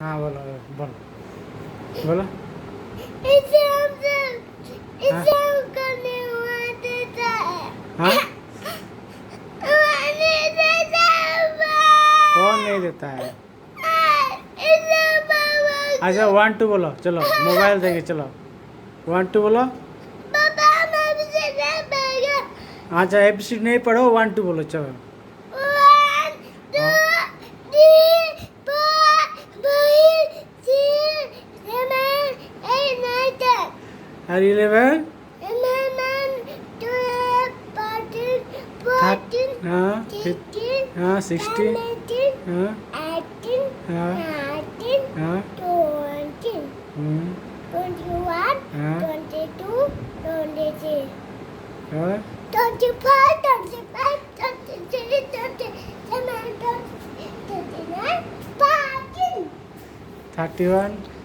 हाँ बोलो बोलो बोलो। हाँ एग्जाम करने हुआ देता है। हाँ मैंने देता है। कौन नहीं देता है? इसे पापा अच्छा 1 2 बोलो, चलो मोबाइल देंगे, चलो 1 2 बोलो। पापा मैं भी देता है। अच्छा एबीसीडी नहीं पढ़ो, 1 2 बोलो, चलो। 1 2 हाँ 3 4 5 6 7 8 9 10 और 11 11 12 13 14 हाँ 15 हाँ 16 17 हाँ 18 हाँ 19 हाँ 20 हम्म, 21 हाँ 22 23 और 25 25 23 27 29 30 31